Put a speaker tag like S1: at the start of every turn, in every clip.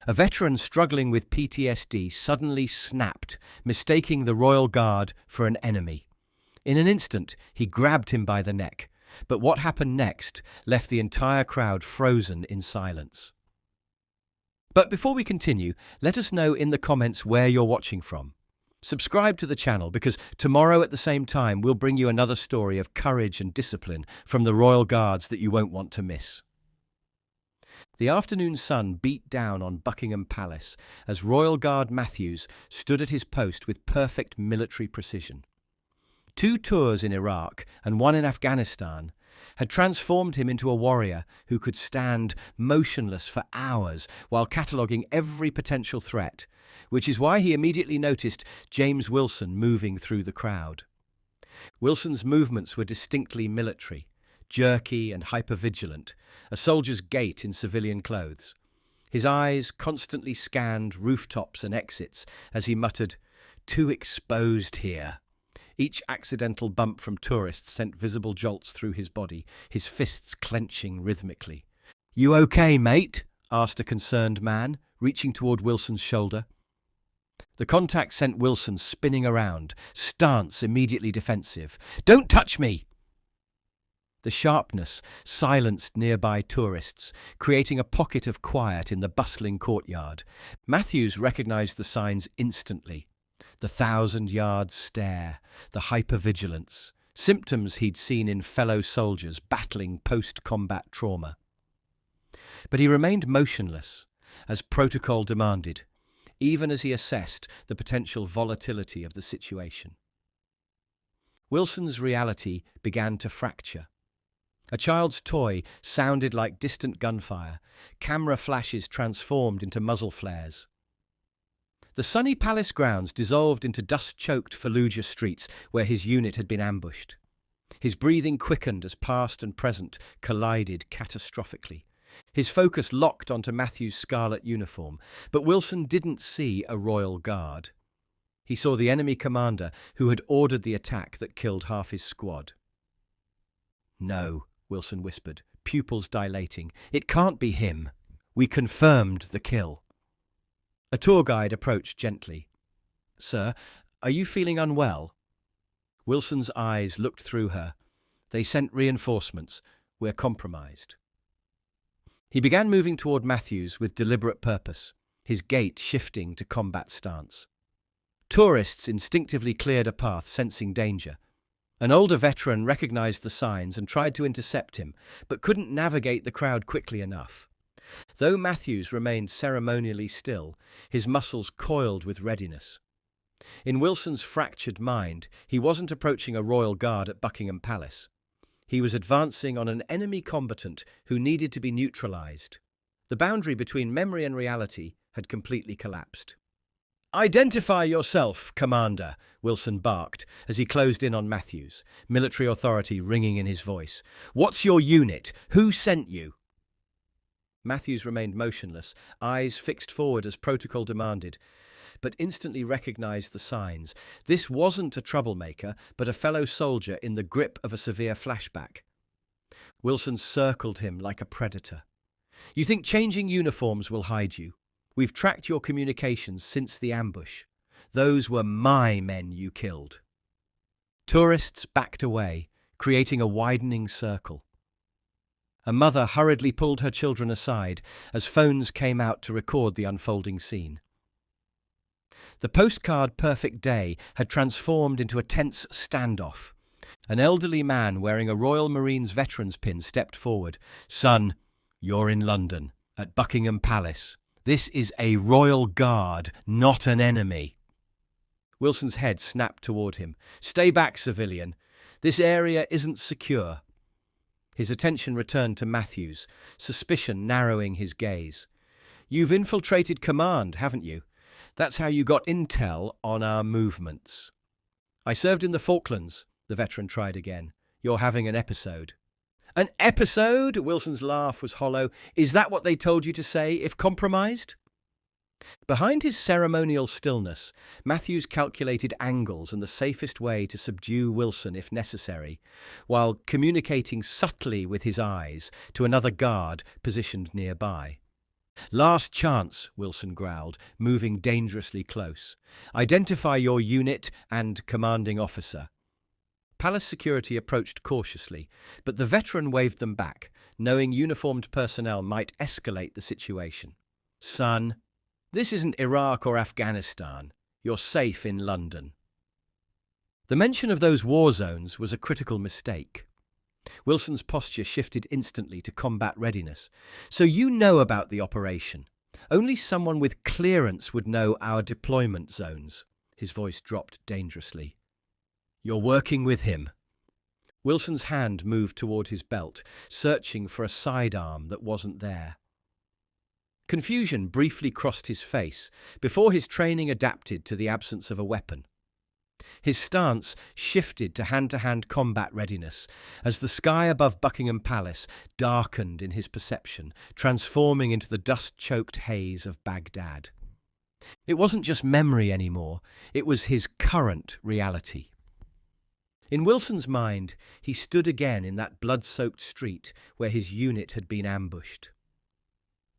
S1: A veteran struggling with PTSD suddenly snapped, mistaking the royal guard for an enemy. In an instant, he grabbed him by the neck, but what happened next left the entire crowd frozen in silence. But before we continue, let us know in the comments where you're watching from. Subscribe to the channel because tomorrow at the same time we'll bring you another story of courage and discipline from the royal guards that you won't want to miss. The afternoon sun beat down on Buckingham Palace as Royal Guard Matthews stood at his post with perfect military precision. 2 tours in Iraq and 1 in Afghanistan had transformed him into a warrior who could stand motionless for hours while cataloguing every potential threat, which is why he immediately noticed James Wilson moving through the crowd. Wilson's movements were distinctly military, jerky and hypervigilant, a soldier's gait in civilian clothes. His eyes constantly scanned rooftops and exits as he muttered, "Too exposed here." Each accidental bump from tourists sent visible jolts through his body, his fists clenching rhythmically. "You okay, mate?" asked a concerned man, reaching toward Wilson's shoulder. The contact sent Wilson spinning around, stance immediately defensive. "Don't touch me!" The sharpness silenced nearby tourists, creating a pocket of quiet in the bustling courtyard. Matthews recognized the signs instantly. The 1,000-yard stare, the hypervigilance, symptoms he'd seen in fellow soldiers battling post-combat trauma. But he remained motionless, as protocol demanded, even as he assessed the potential volatility of the situation. Wilson's reality began to fracture. A child's toy sounded like distant gunfire, camera flashes transformed into muzzle flares. The sunny palace grounds dissolved into dust-choked Fallujah streets where his unit had been ambushed. His breathing quickened as past and present collided catastrophically. His focus locked onto Matthew's scarlet uniform, but Wilson didn't see a royal guard. He saw the enemy commander who had ordered the attack that killed half his squad. "No," Wilson whispered, pupils dilating. "It can't be him. We confirmed the kill." A tour guide approached gently. "Sir, are you feeling unwell?" Wilson's eyes looked through her. They sent reinforcements. "We're compromised." He began moving toward Matthews with deliberate purpose, his gait shifting to combat stance. Tourists instinctively cleared a path, sensing danger. An older veteran recognized the signs and tried to intercept him, but couldn't navigate the crowd quickly enough. Though Matthews remained ceremonially still, his muscles coiled with readiness. In Wilson's fractured mind, he wasn't approaching a royal guard at Buckingham Palace. He was advancing on an enemy combatant who needed to be neutralized. The boundary between memory and reality had completely collapsed. "Identify yourself, Commander," Wilson barked as he closed in on Matthews, military authority ringing in his voice. "What's your unit? Who sent you?" Matthews remained motionless, eyes fixed forward as protocol demanded, but instantly recognized the signs. This wasn't a troublemaker, but a fellow soldier in the grip of a severe flashback. Wilson circled him like a predator. "You think changing uniforms will hide you? We've tracked your communications since the ambush. Those were my men you killed." Tourists backed away, creating a widening circle. A mother hurriedly pulled her children aside as phones came out to record the unfolding scene. The postcard perfect day had transformed into a tense standoff. An elderly man wearing a Royal Marines veterans pin stepped forward. "Son, you're in London, at Buckingham Palace. This is a royal guard, not an enemy." Wilson's head snapped toward him. "Stay back, civilian. This area isn't secure." His attention returned to Matthews, suspicion narrowing his gaze. "You've infiltrated command, haven't you? That's how you got intel on our movements." "I served in the Falklands," the veteran tried again. "You're having an episode." "An episode?" Wilson's laugh was hollow. "Is that what they told you to say, if compromised?" Behind his ceremonial stillness, Matthews calculated angles and the safest way to subdue Wilson if necessary, while communicating subtly with his eyes to another guard positioned nearby. Last chance, Wilson growled, moving dangerously close. Identify your unit and commanding officer. Palace security approached cautiously, but the veteran waved them back, knowing uniformed personnel might escalate the situation. Son, this isn't Iraq or Afghanistan. You're safe in London. The mention of those war zones was a critical mistake. Wilson's posture shifted instantly to combat readiness. So you know about the operation. Only someone with clearance would know our deployment zones. His voice dropped dangerously. You're working with him. Wilson's hand moved toward his belt, searching for a sidearm that wasn't there. Confusion briefly crossed his face before his training adapted to the absence of a weapon. His stance shifted to hand-to-hand combat readiness as the sky above Buckingham Palace darkened in his perception, transforming into the dust-choked haze of Baghdad. It wasn't just memory anymore, it was his current reality. In Wilson's mind, he stood again in that blood-soaked street where his unit had been ambushed.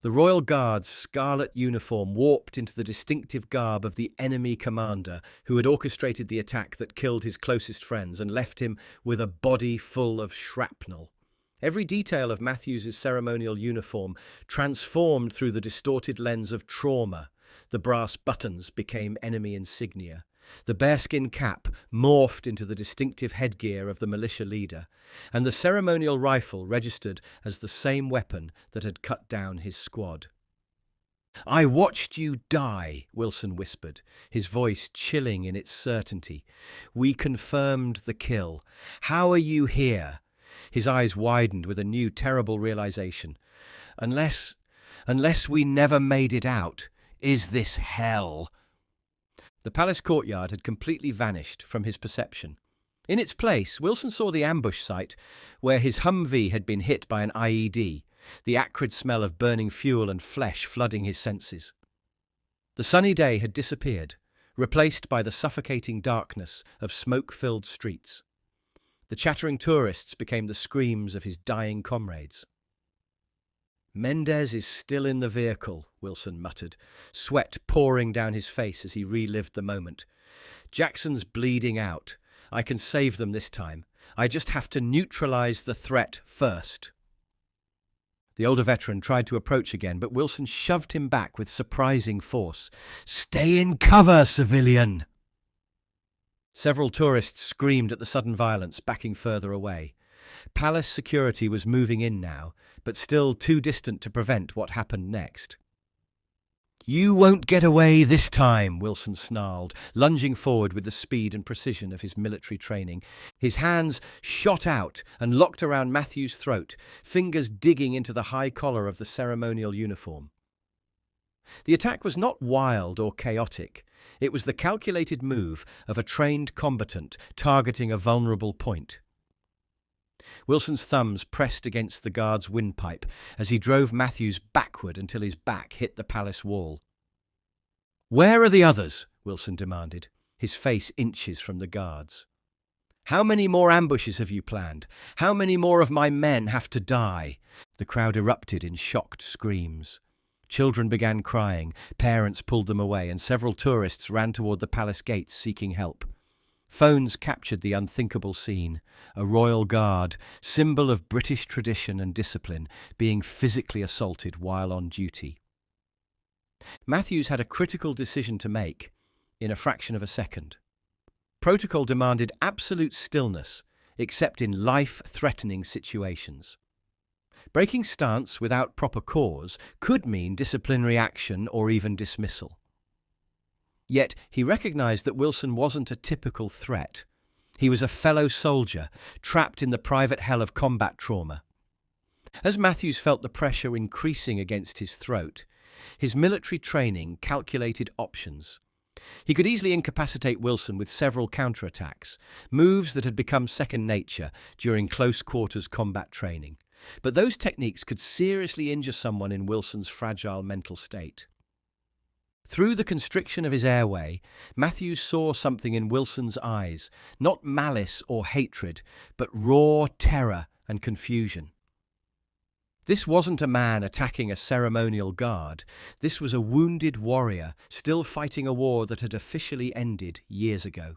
S1: The Royal Guard's scarlet uniform warped into the distinctive garb of the enemy commander who had orchestrated the attack that killed his closest friends and left him with a body full of shrapnel. Every detail of Matthews's ceremonial uniform transformed through the distorted lens of trauma. The brass buttons became enemy insignia. The bearskin cap morphed into the distinctive headgear of the militia leader, and the ceremonial rifle registered as the same weapon that had cut down his squad. "I watched you die," Wilson whispered, his voice chilling in its certainty. "We confirmed the kill. How are you here?" His eyes widened with a new terrible realization. Unless we never made it out, is this hell?" The palace courtyard had completely vanished from his perception. In its place, Wilson saw the ambush site where his Humvee had been hit by an IED, the acrid smell of burning fuel and flesh flooding his senses. The sunny day had disappeared, replaced by the suffocating darkness of smoke-filled streets. The chattering tourists became the screams of his dying comrades. "Mendez is still in the vehicle," Wilson muttered, sweat pouring down his face as he relived the moment. "Jackson's bleeding out. I can save them this time. I just have to neutralize the threat first." The older veteran tried to approach again, but Wilson shoved him back with surprising force. "Stay in cover, civilian!" Several tourists screamed at the sudden violence, backing further away. Palace security was moving in now, but still too distant to prevent what happened next. "You won't get away this time," Wilson snarled, lunging forward with the speed and precision of his military training. His hands shot out and locked around Matthew's throat, fingers digging into the high collar of the ceremonial uniform. The attack was not wild or chaotic. It was the calculated move of a trained combatant targeting a vulnerable point. Wilson's thumbs pressed against the guard's windpipe as he drove Matthews backward until his back hit the palace wall. "Where are the others?" Wilson demanded, his face inches from the guards. "How many more ambushes have you planned? How many more of my men have to die?" The crowd erupted in shocked screams. Children began crying, parents pulled them away, and several tourists ran toward the palace gates seeking help. Phones captured the unthinkable scene, a royal guard, symbol of British tradition and discipline, being physically assaulted while on duty. Matthews had a critical decision to make in a fraction of a second. Protocol demanded absolute stillness, except in life-threatening situations. Breaking stance without proper cause could mean disciplinary action or even dismissal. Yet he recognized that Wilson wasn't a typical threat. He was a fellow soldier, trapped in the private hell of combat trauma. As Matthews felt the pressure increasing against his throat, his military training calculated options. He could easily incapacitate Wilson with several counterattacks, moves that had become second nature during close-quarters combat training. But those techniques could seriously injure someone in Wilson's fragile mental state. Through the constriction of his airway, Matthews saw something in Wilson's eyes, not malice or hatred, but raw terror and confusion. This wasn't a man attacking a ceremonial guard. This was a wounded warrior still fighting a war that had officially ended years ago.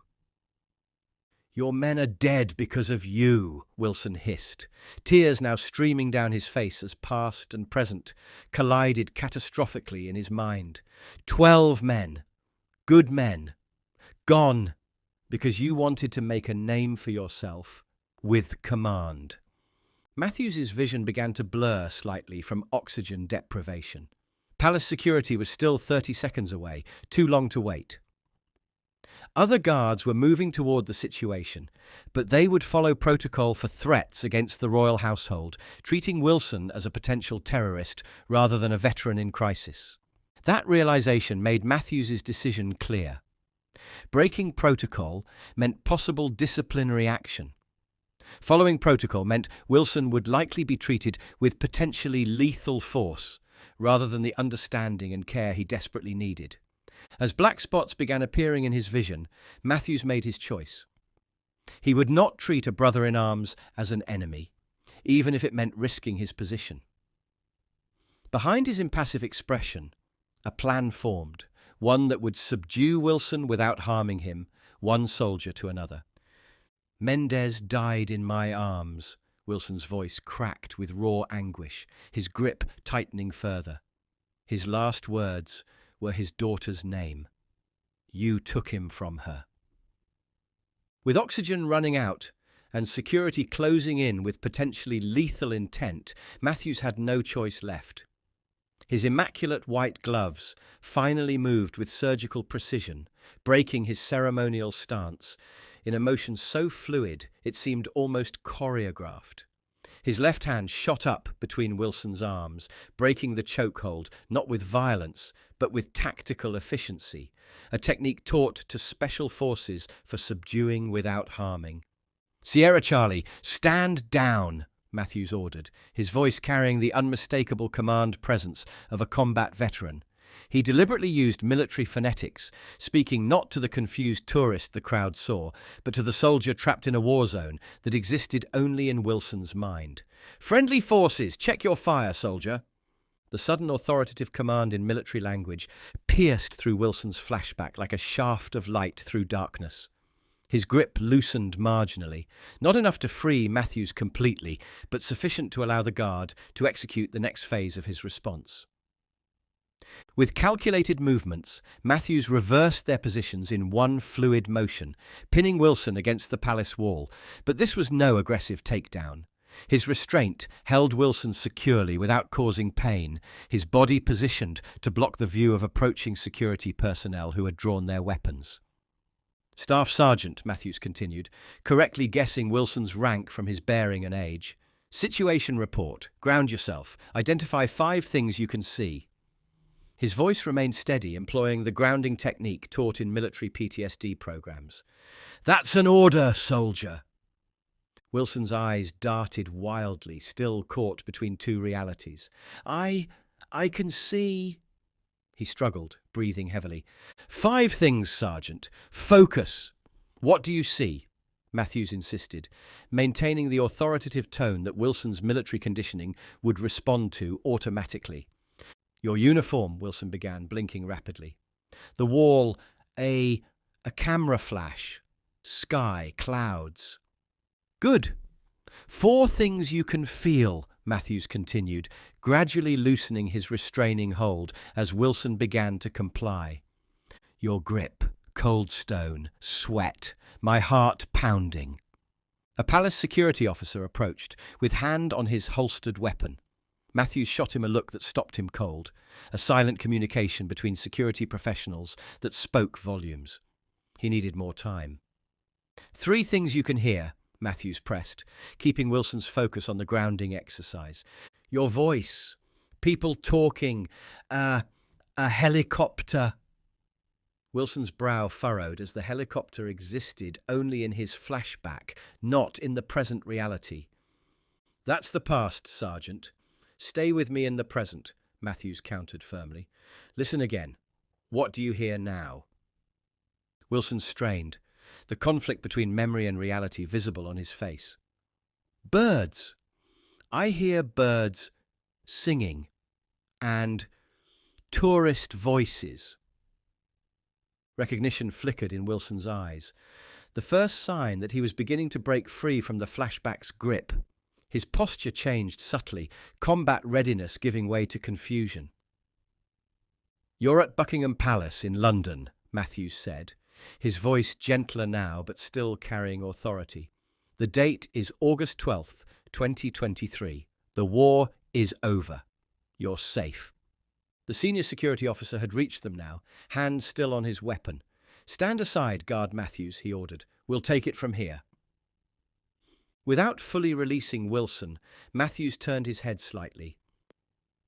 S1: "Your men are dead because of you," Wilson hissed, tears now streaming down his face as past and present collided catastrophically in his mind. 12 men, good men, gone because you wanted to make a name for yourself with command. Matthews's vision began to blur slightly from oxygen deprivation. Palace security was still 30 seconds away, too long to wait. Other guards were moving toward the situation, but they would follow protocol for threats against the royal household, treating Wilson as a potential terrorist rather than a veteran in crisis. That realization made Matthews's decision clear. Breaking protocol meant possible disciplinary action. Following protocol meant Wilson would likely be treated with potentially lethal force, rather than the understanding and care he desperately needed. As black spots began appearing in his vision, Matthews made his choice. He would not treat a brother-in-arms as an enemy, even if it meant risking his position. Behind his impassive expression, a plan formed, one that would subdue Wilson without harming him, one soldier to another. "Mendez died in my arms," Wilson's voice cracked with raw anguish, his grip tightening further. His last words were his daughter's name. "You took him from her." With oxygen running out and security closing in with potentially lethal intent, Matthews had no choice left. His immaculate white gloves finally moved with surgical precision, breaking his ceremonial stance in a motion so fluid it seemed almost choreographed. His left hand shot up between Wilson's arms, breaking the chokehold, not with violence, but with tactical efficiency, a technique taught to special forces for subduing without harming. "Sierra Charlie, stand down," Matthews ordered, his voice carrying the unmistakable command presence of a combat veteran. He deliberately used military phonetics, speaking not to the confused tourist the crowd saw, but to the soldier trapped in a war zone that existed only in Wilson's mind. "Friendly forces, check your fire, soldier." The sudden authoritative command in military language pierced through Wilson's flashback like a shaft of light through darkness. His grip loosened marginally, not enough to free Matthews completely, but sufficient to allow the guard to execute the next phase of his response. With calculated movements, Matthews reversed their positions in one fluid motion, pinning Wilson against the palace wall, but this was no aggressive takedown. His restraint held Wilson securely without causing pain, his body positioned to block the view of approaching security personnel who had drawn their weapons. "Staff Sergeant," Matthews continued, correctly guessing Wilson's rank from his bearing and age. "Situation report. Ground yourself. Identify 5 things you can see." His voice remained steady, employing the grounding technique taught in military PTSD programs. "That's an order, soldier." Wilson's eyes darted wildly, still caught between two realities. I can see..." He struggled, breathing heavily. "5 things, Sergeant. Focus." "What do you see?" Matthews insisted, maintaining the authoritative tone that Wilson's military conditioning would respond to automatically. "Your uniform," Wilson began, blinking rapidly. "The wall, a camera flash, sky, clouds." "Good. 4 things you can feel," Matthews continued, gradually loosening his restraining hold as Wilson began to comply. "Your grip, cold stone, sweat, my heart pounding." A palace security officer approached, with hand on his holstered weapon. Matthews shot him a look that stopped him cold, a silent communication between security professionals that spoke volumes. He needed more time. 3 things you can hear," Matthews pressed, keeping Wilson's focus on the grounding exercise. "Your voice, people talking, a helicopter." Wilson's brow furrowed as the helicopter existed only in his flashback, not in the present reality. "That's the past, Sergeant. Stay with me in the present," Matthews countered firmly. "Listen again. What do you hear now?" Wilson strained, the conflict between memory and reality visible on his face. "Birds. I hear birds singing, and tourist voices. Recognition flickered in Wilson's eyes, the first sign that he was beginning to break free from the flashback's grip. His posture changed subtly, combat readiness giving way to confusion. "You're at Buckingham Palace in London," Matthews said, his voice gentler now but still carrying authority. "The date is August 12th, 2023. The war is over. You're safe." The senior security officer had reached them now, hand still on his weapon. "Stand aside, Guard Matthews," he ordered. "We'll take it from here." Without fully releasing Wilson, Matthews turned his head slightly.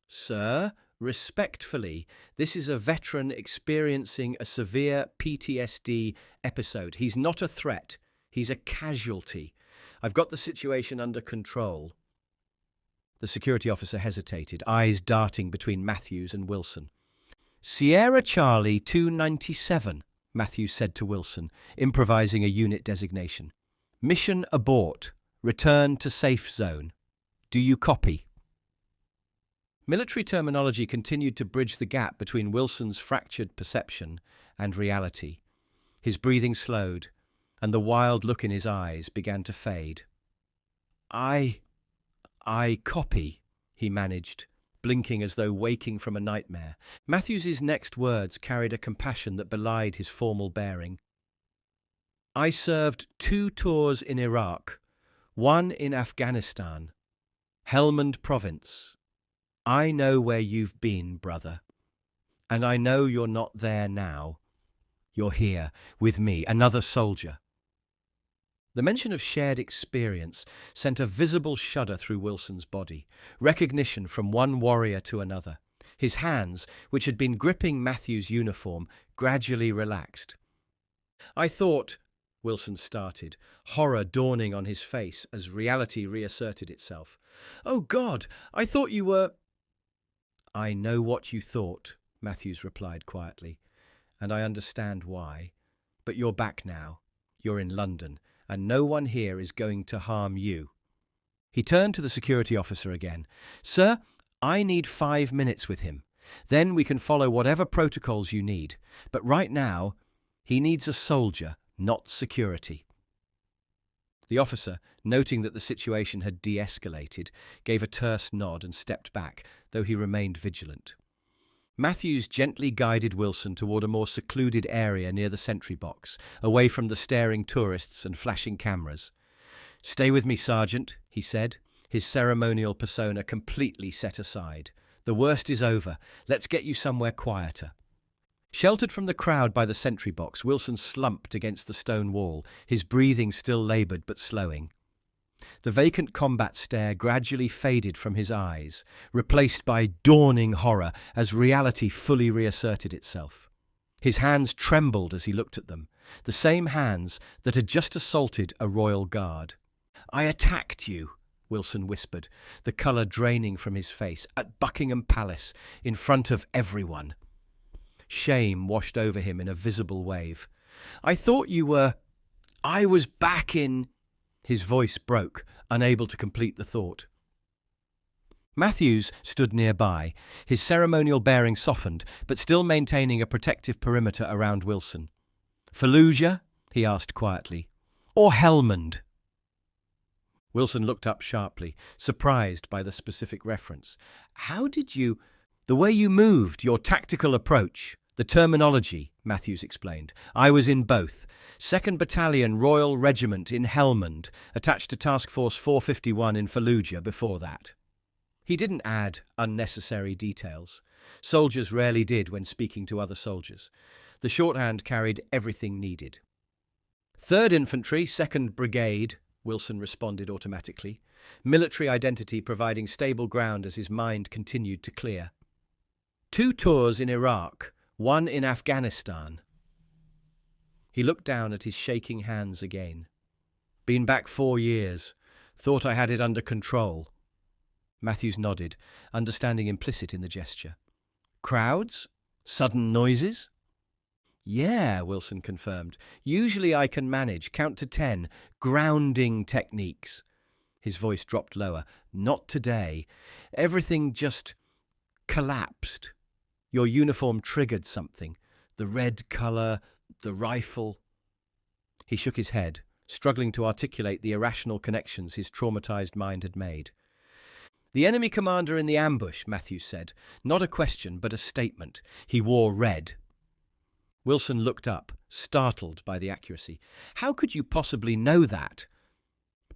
S1: "Sir, respectfully, this is a veteran experiencing a severe PTSD episode. He's not a threat. He's a casualty. I've got the situation under control." The security officer hesitated, eyes darting between Matthews and Wilson. "Sierra Charlie 297, Matthews said to Wilson, improvising a unit designation. "Mission abort. Return to safe zone. Do you copy?" Military terminology continued to bridge the gap between Wilson's fractured perception and reality. His breathing slowed, and the wild look in his eyes began to fade. I copy," he managed, blinking as though waking from a nightmare. Matthews's next words carried a compassion that belied his formal bearing. "I served 2 tours in Iraq, 1 in Afghanistan, Helmand Province. I know where you've been, brother. And I know you're not there now. You're here, with me, another soldier." The mention of shared experience sent a visible shudder through Wilson's body, recognition from one warrior to another. His hands, which had been gripping Matthew's uniform, gradually relaxed. "I thought," Wilson started, horror dawning on his face as reality reasserted itself. "Oh God, I thought you were—" "I know what you thought," Matthews replied quietly, "and I understand why. But you're back now. You're in London, and no one here is going to harm you." He turned to the security officer again. "Sir, I need 5 minutes with him. Then we can follow whatever protocols you need. But right now, he needs a soldier, not security." The officer, noting that the situation had de-escalated, gave a terse nod and stepped back, though he remained vigilant. Matthews gently guided Wilson toward a more secluded area near the sentry box, away from the staring tourists and flashing cameras. "Stay with me, Sergeant," he said, his ceremonial persona completely set aside. "The worst is over. Let's get you somewhere quieter." Sheltered from the crowd by the sentry box, Wilson slumped against the stone wall, his breathing still laboured but slowing. The vacant combat stare gradually faded from his eyes, replaced by dawning horror as reality fully reasserted itself. His hands trembled as he looked at them, the same hands that had just assaulted a royal guard. "I attacked you," Wilson whispered, the colour draining from his face, "at Buckingham Palace, in front of everyone." Shame washed over him in a visible wave. "I thought you were— I was back in—" His voice broke, unable to complete the thought. Matthews stood nearby, his ceremonial bearing softened, but still maintaining a protective perimeter around Wilson. "Fallujah?" he asked quietly. "Or Helmand?" Wilson looked up sharply, surprised by the specific reference. "How did you—" "The way you moved, your tactical approach, the terminology," Matthews explained. "I was in both. 2nd Battalion Royal Regiment in Helmand, attached to Task Force 451 in Fallujah before that." He didn't add unnecessary details. Soldiers rarely did when speaking to other soldiers. The shorthand carried everything needed. 3rd Infantry, 2nd Brigade, Wilson responded automatically, military identity providing stable ground as his mind continued to clear. 2 tours in Iraq, 1 in Afghanistan. He looked down at his shaking hands again. "Been back 4 years. Thought I had it under control." Matthews nodded, understanding implicit in the gesture. "Crowds? Sudden noises?" "Yeah," Wilson confirmed. "Usually I can manage. Count to 10. Grounding techniques." His voice dropped lower. Not today. Everything just collapsed. Your uniform triggered something. The red colour, the rifle. He shook his head, struggling to articulate the irrational connections his traumatized mind had made. The enemy commander in the ambush, Matthews said. Not a question, but a statement. He wore red. Wilson looked up, startled by the accuracy. How could you possibly know that?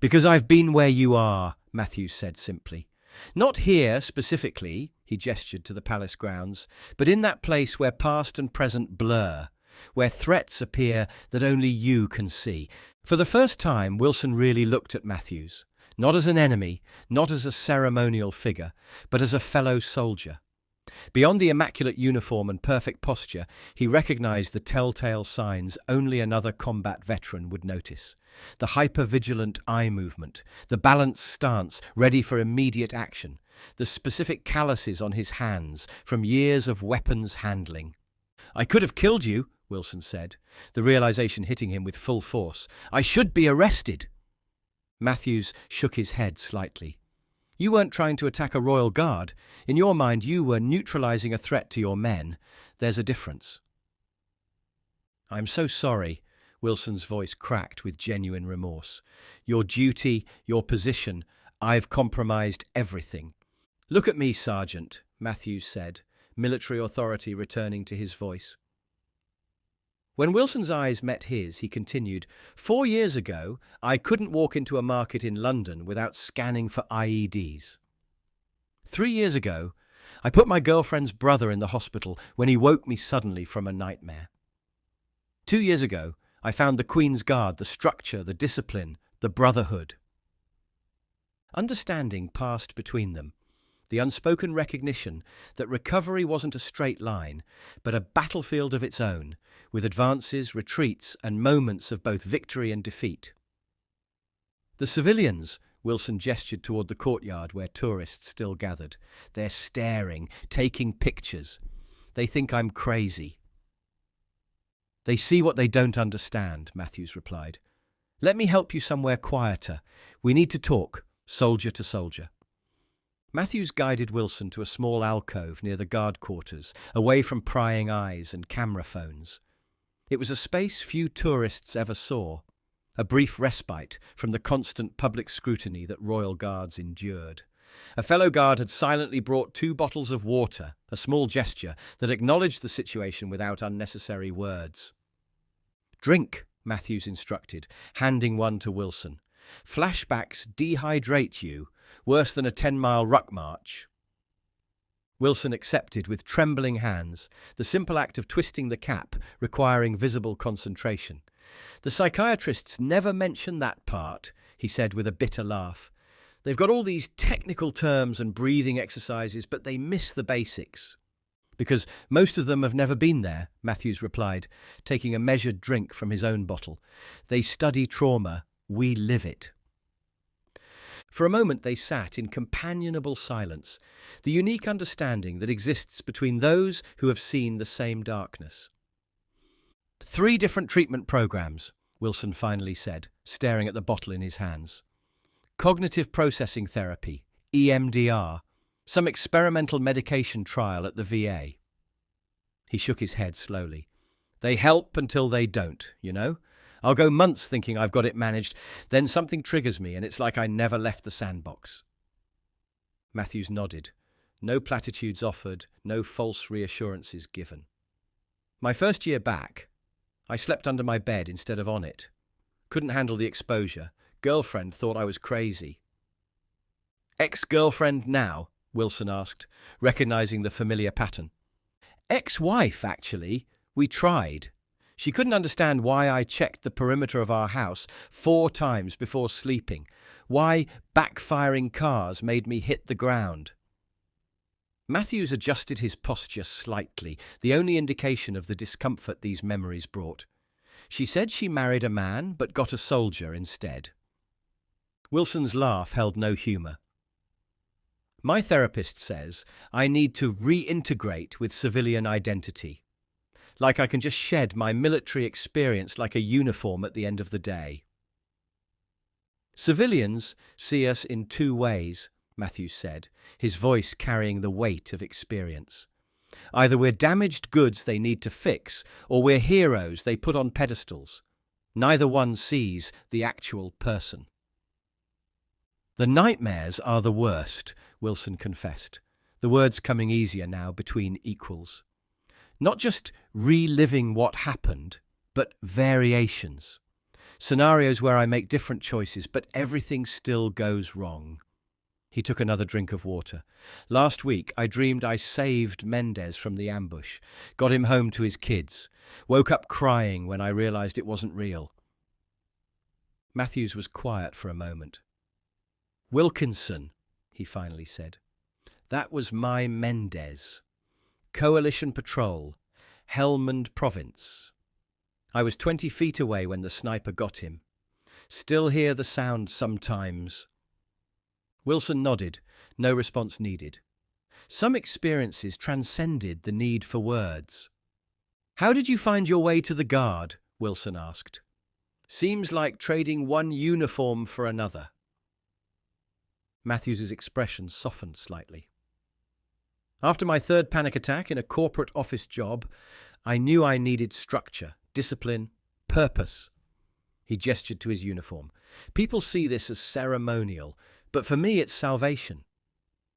S1: Because I've been where you are, Matthews said simply. Not here, specifically, he gestured to the palace grounds, but in that place where past and present blur, where threats appear that only you can see. For the first time, Wilson really looked at Matthews, not as an enemy, not as a ceremonial figure, but as a fellow soldier. Beyond the immaculate uniform and perfect posture, he recognized the telltale signs only another combat veteran would notice. The hyper-vigilant eye movement, the balanced stance ready for immediate action, the specific calluses on his hands from years of weapons handling. I could have killed you, Wilson said, the realization hitting him with full force. I should be arrested. Matthews shook his head slightly. You weren't trying to attack a royal guard. In your mind, you were neutralizing a threat to your men. There's a difference. I'm so sorry, Wilson's voice cracked with genuine remorse. Your duty, your position, I've compromised everything. Look at me, Sergeant, Matthews said, military authority returning to his voice. When Wilson's eyes met his, he continued, 4 years ago, I couldn't walk into a market in London without scanning for IEDs. 3 years ago, I put my girlfriend's brother in the hospital when he woke me suddenly from a nightmare. 2 years ago, I found the Queen's Guard, the structure, the discipline, the brotherhood. Understanding passed between them. The unspoken recognition that recovery wasn't a straight line, but a battlefield of its own, with advances, retreats, and moments of both victory and defeat. The civilians, Wilson gestured toward the courtyard where tourists still gathered. They're staring, taking pictures. They think I'm crazy. They see what they don't understand, Matthews replied. Let me help you somewhere quieter. We need to talk, soldier to soldier. Matthews guided Wilson to a small alcove near the guard quarters, away from prying eyes and camera phones. It was a space few tourists ever saw, a brief respite from the constant public scrutiny that royal guards endured. A fellow guard had silently brought 2 bottles of water, a small gesture that acknowledged the situation without unnecessary words. Drink, Matthews instructed, handing one to Wilson. Flashbacks dehydrate you, worse than a 10-mile ruck march. Wilson accepted with trembling hands, the simple act of twisting the cap requiring visible concentration. The psychiatrists never mention that part, he said with a bitter laugh. They've got all these technical terms and breathing exercises, but they miss the basics. Because most of them have never been there, Matthews replied, taking a measured drink from his own bottle. They study trauma, we live it. For a moment they sat in companionable silence, the unique understanding that exists between those who have seen the same darkness. 3 different treatment programs, Wilson finally said, staring at the bottle in his hands. Cognitive processing therapy, EMDR, some experimental medication trial at the VA. He shook his head slowly. They help until they don't, you know? I'll go months thinking I've got it managed, then something triggers me and it's like I never left the sandbox. Matthews nodded. No platitudes offered, no false reassurances given. My first year back, I slept under my bed instead of on it. Couldn't handle the exposure. Girlfriend thought I was crazy. Ex-girlfriend now? Wilson asked, recognizing the familiar pattern. Ex-wife, actually. We tried. She couldn't understand why I checked the perimeter of our house 4 times before sleeping, why backfiring cars made me hit the ground. Matthews adjusted his posture slightly, the only indication of the discomfort these memories brought. She said she married a man but got a soldier instead. Wilson's laugh held no humour. My therapist says I need to reintegrate with civilian identity. Like I can just shed my military experience like a uniform at the end of the day. Civilians see us in two ways, Matthews said, his voice carrying the weight of experience. Either we're damaged goods they need to fix, or we're heroes they put on pedestals. Neither one sees the actual person. The nightmares are the worst, Wilson confessed, the words coming easier now between equals. Not just reliving what happened, but variations. Scenarios where I make different choices, but everything still goes wrong. He took another drink of water. Last week, I dreamed I saved Mendez from the ambush, got him home to his kids, woke up crying when I realized it wasn't real. Matthews was quiet for a moment. Wilkinson, he finally said. That was my Mendez. Coalition Patrol, Helmand Province. I was 20 feet away when the sniper got him. Still hear the sound sometimes. Wilson nodded, no response needed. Some experiences transcended the need for words. How did you find your way to the guard? Wilson asked. Seems like trading one uniform for another. Matthews's expression softened slightly. After my third panic attack in a corporate office job, I knew I needed structure, discipline, purpose. He gestured to his uniform. People see this as ceremonial, but for me it's salvation.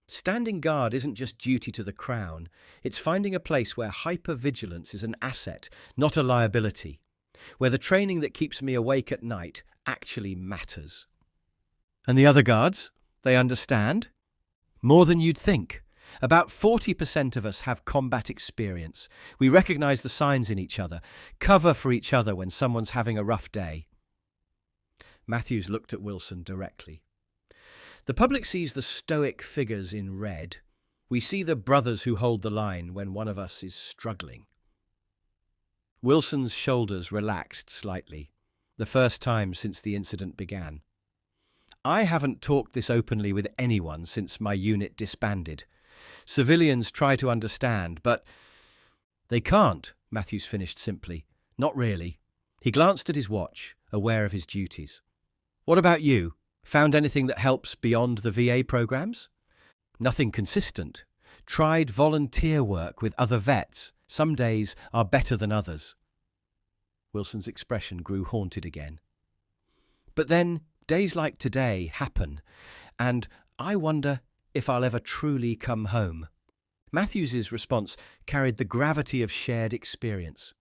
S1: Standing guard isn't just duty to the crown, it's finding a place where hypervigilance is an asset, not a liability, where the training that keeps me awake at night actually matters. And the other guards? They understand? More than you'd think. About 40% of us have combat experience. We recognize the signs in each other, cover for each other when someone's having a rough day. Matthews looked at Wilson directly. The public sees the stoic figures in red. We see the brothers who hold the line when one of us is struggling. Wilson's shoulders relaxed slightly, the first time since the incident began. I haven't talked this openly with anyone since my unit disbanded. Civilians try to understand, but they can't, Matthews finished simply. Not really. He glanced at his watch, aware of his duties. What about you? Found anything that helps beyond the VA programs? Nothing consistent. Tried volunteer work with other vets. Some days are better than others. Wilson's expression grew haunted again. But then days like today happen, and I wonder if I'll ever truly come home. Matthews's response carried the gravity of shared experience.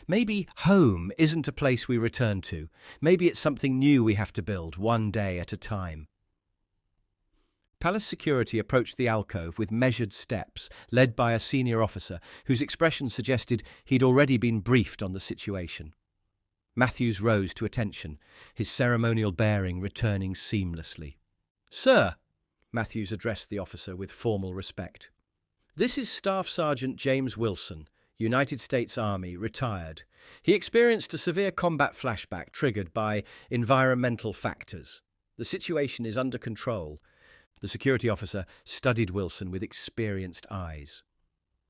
S1: Maybe home isn't a place we return to. Maybe it's something new we have to build, one day at a time. Palace security approached the alcove with measured steps, led by a senior officer whose expression suggested he'd already been briefed on the situation. Matthews rose to attention, his ceremonial bearing returning seamlessly. Sir, Matthews addressed the officer with formal respect. This is Staff Sergeant James Wilson, United States Army, retired. He experienced a severe combat flashback triggered by environmental factors. The situation is under control. The security officer studied Wilson with experienced eyes.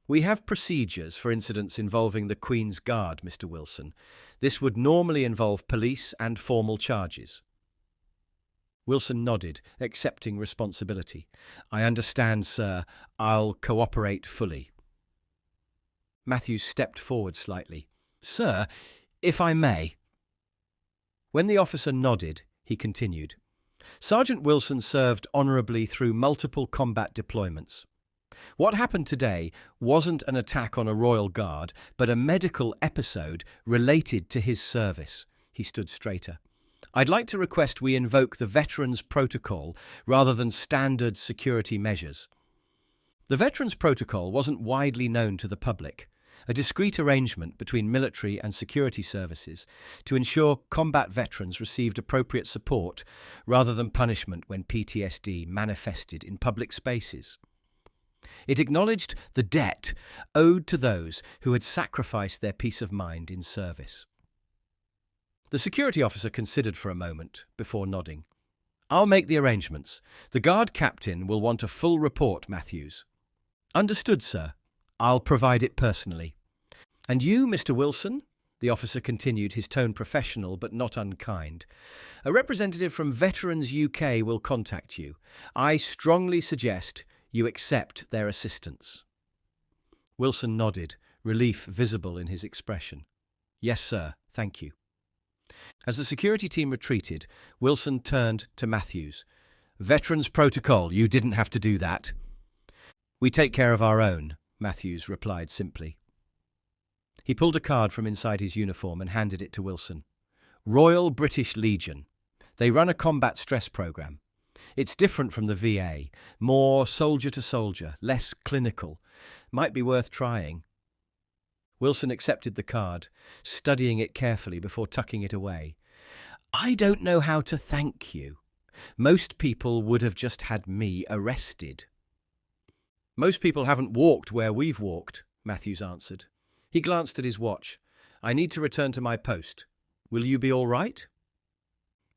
S1: We have procedures for incidents involving the Queen's Guard, Mr. Wilson. This would normally involve police and formal charges. Wilson nodded, accepting responsibility. I understand, sir. I'll cooperate fully. Matthews stepped forward slightly. Sir, if I may. When the officer nodded, he continued. Sergeant Wilson served honourably through multiple combat deployments. What happened today wasn't an attack on a royal guard, but a medical episode related to his service. He stood straighter. I'd like to request we invoke the Veterans Protocol rather than standard security measures. The Veterans Protocol wasn't widely known to the public, a discreet arrangement between military and security services to ensure combat veterans received appropriate support rather than punishment when PTSD manifested in public spaces. It acknowledged the debt owed to those who had sacrificed their peace of mind in service. The security officer considered for a moment before nodding. I'll make the arrangements. The guard captain will want a full report, Matthews. Understood, sir. I'll provide it personally. And you, Mr. Wilson? The officer continued, his tone professional but not unkind. A representative from Veterans UK will contact you. I strongly suggest you accept their assistance. Wilson nodded, relief visible in his expression. Yes, sir, thank you. As the security team retreated, Wilson turned to Matthews. Veterans protocol, you didn't have to do that. We take care of our own, Matthews replied simply. He pulled a card from inside his uniform and handed it to Wilson. Royal British Legion. They run a combat stress program. It's different from the VA, more soldier to soldier, less clinical. Might be worth trying. Wilson accepted the card, studying it carefully before tucking it away. I don't know how to thank you. Most people would have just had me arrested. Most people haven't walked where we've walked, Matthews answered. He glanced at his watch. I need to return to my post. Will you be all right?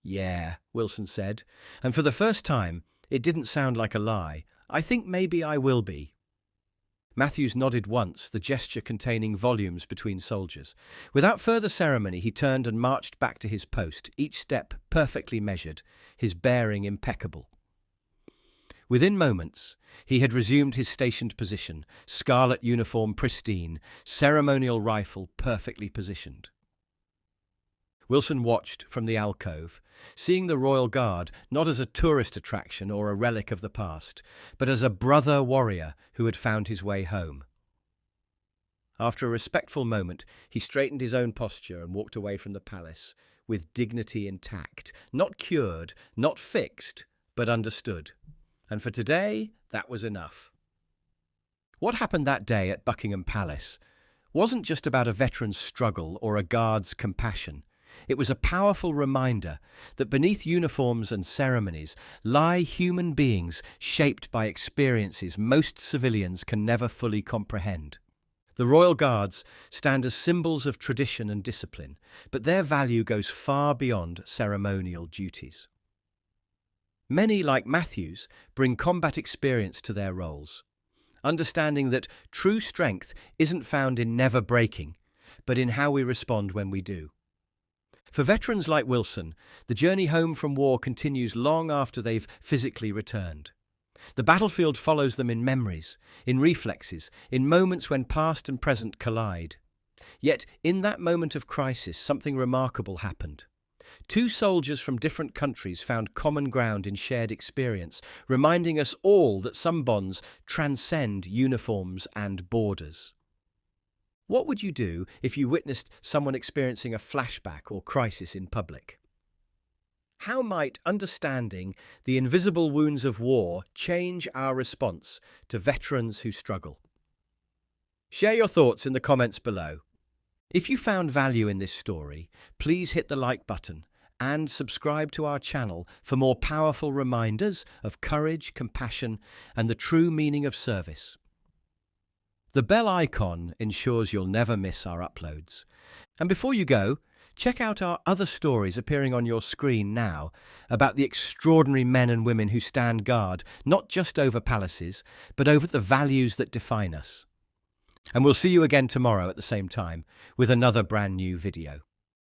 S1: Yeah, Wilson said, and for the first time, it didn't sound like a lie. I think maybe I will be. Matthews nodded once, the gesture containing volumes between soldiers. Without further ceremony, he turned and marched back to his post, each step perfectly measured, his bearing impeccable. Within moments, he had resumed his stationed position, scarlet uniform pristine, ceremonial rifle perfectly positioned. Wilson watched from the alcove, seeing the Royal Guard not as a tourist attraction or a relic of the past, but as a brother warrior who had found his way home. After a respectful moment, he straightened his own posture and walked away from the palace, with dignity intact, not cured, not fixed, but understood. And for today, that was enough. What happened that day at Buckingham Palace wasn't just about a veteran's struggle or a guard's compassion. It was a powerful reminder that beneath uniforms and ceremonies lie human beings shaped by experiences most civilians can never fully comprehend. The Royal Guards stand as symbols of tradition and discipline, but their value goes far beyond ceremonial duties. Many, like Matthews, bring combat experience to their roles, understanding that true strength isn't found in never breaking, but in how we respond when we do. For veterans like Wilson, the journey home from war continues long after they've physically returned. The battlefield follows them in memories, in reflexes, in moments when past and present collide. Yet, in that moment of crisis, something remarkable happened. Two soldiers from different countries found common ground in shared experience, reminding us all that some bonds transcend uniforms and borders. What would you do if you witnessed someone experiencing a flashback or crisis in public? How might understanding the invisible wounds of war change our response to veterans who struggle? Share your thoughts in the comments below. If you found value in this story, please hit the like button and subscribe to our channel for more powerful reminders of courage, compassion, and the true meaning of service. The bell icon ensures you'll never miss our uploads. And before you go, check out our other stories appearing on your screen now about the extraordinary men and women who stand guard, not just over palaces, but over the values that define us. And we'll see you again tomorrow at the same time with another brand new video.